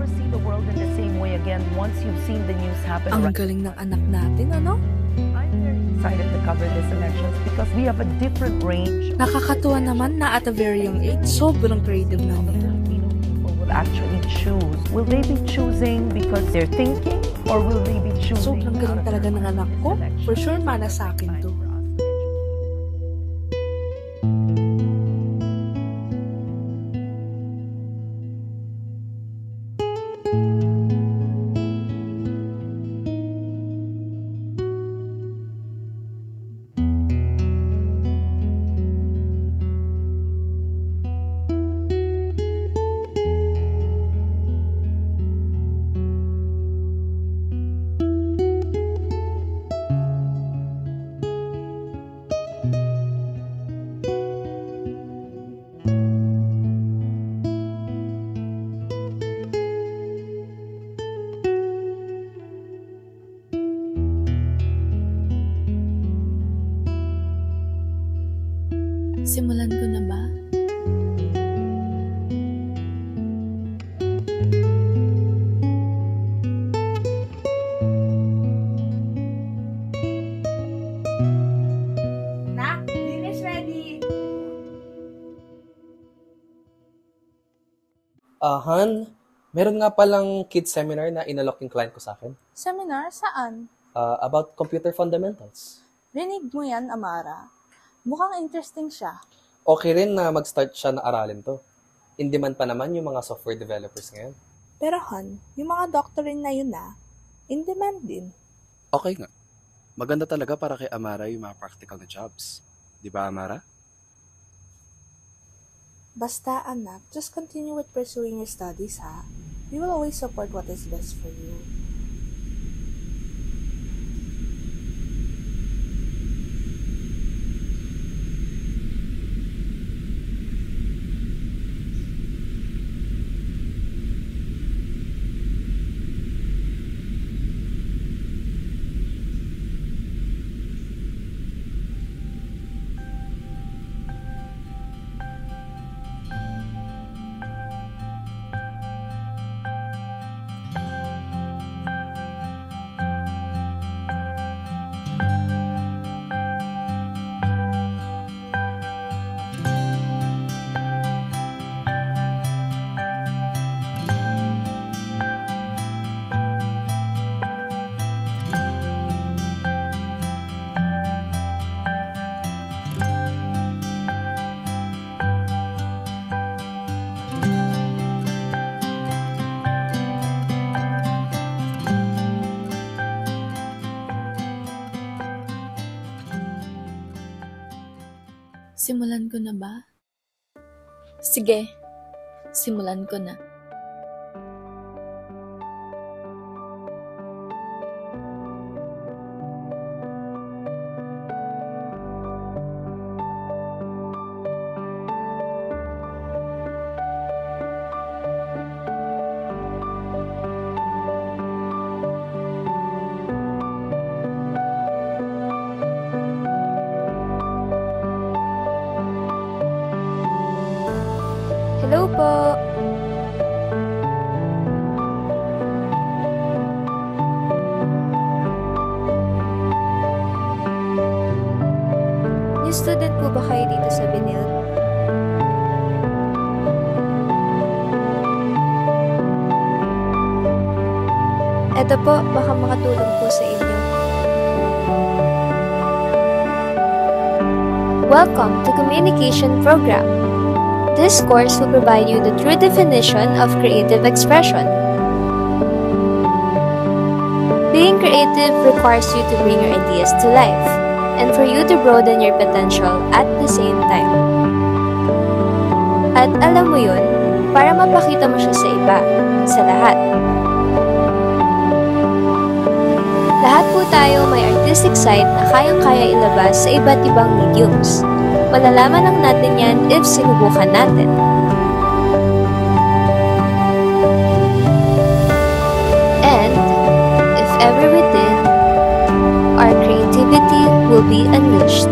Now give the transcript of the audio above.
never see the world in the same way again once you've seen the news happen. Ang galing ng anak natin, ano? I'm very excited to cover this elections because we have a different range. Nakakatuwa naman na at a very young age, sobrang creative na The niya. Filipino people will actually choose. Will they be choosing because they're thinking, or will they be choosing? Sobrang galing talaga ng anak ko. For sure, mana sa akin to. Simulan ko na ba? Nak, dinner is ready. Han, meron nga palang kids seminar na inalok yung client ko sa akin. Seminar? Saan? About computer fundamentals. Rinig mo yan, Amara. Mukhang interesting siya. Okay rin na mag-start siya na aralin to. In demand pa naman yung mga software developers ngayon. Pero Han, yung mga doctorate na yun in demand din. Okay nga. Maganda talaga para kay Amara yung mga practical na jobs. Di ba, Amara? Basta anak, just continue with pursuing your studies ha. We will always support what is best for you. Simulan ko na ba? Sige, simulan ko na. Hello po! New student po ba kayo dito sa Benil? Eto po, baka makatulong po sa inyo. Welcome to Communication Program. This course will provide you the true definition of creative expression. Being creative requires you to bring your ideas to life and for you to broaden your potential at the same time. At alam mo yun, para mapakita mo siya sa iba, sa lahat. Lahat po tayo may artistic side na kayang-kaya ilabas sa iba't ibang mediums. Malalaman lang natin yan if sinubukan natin. And, if ever we did, our creativity will be unleashed.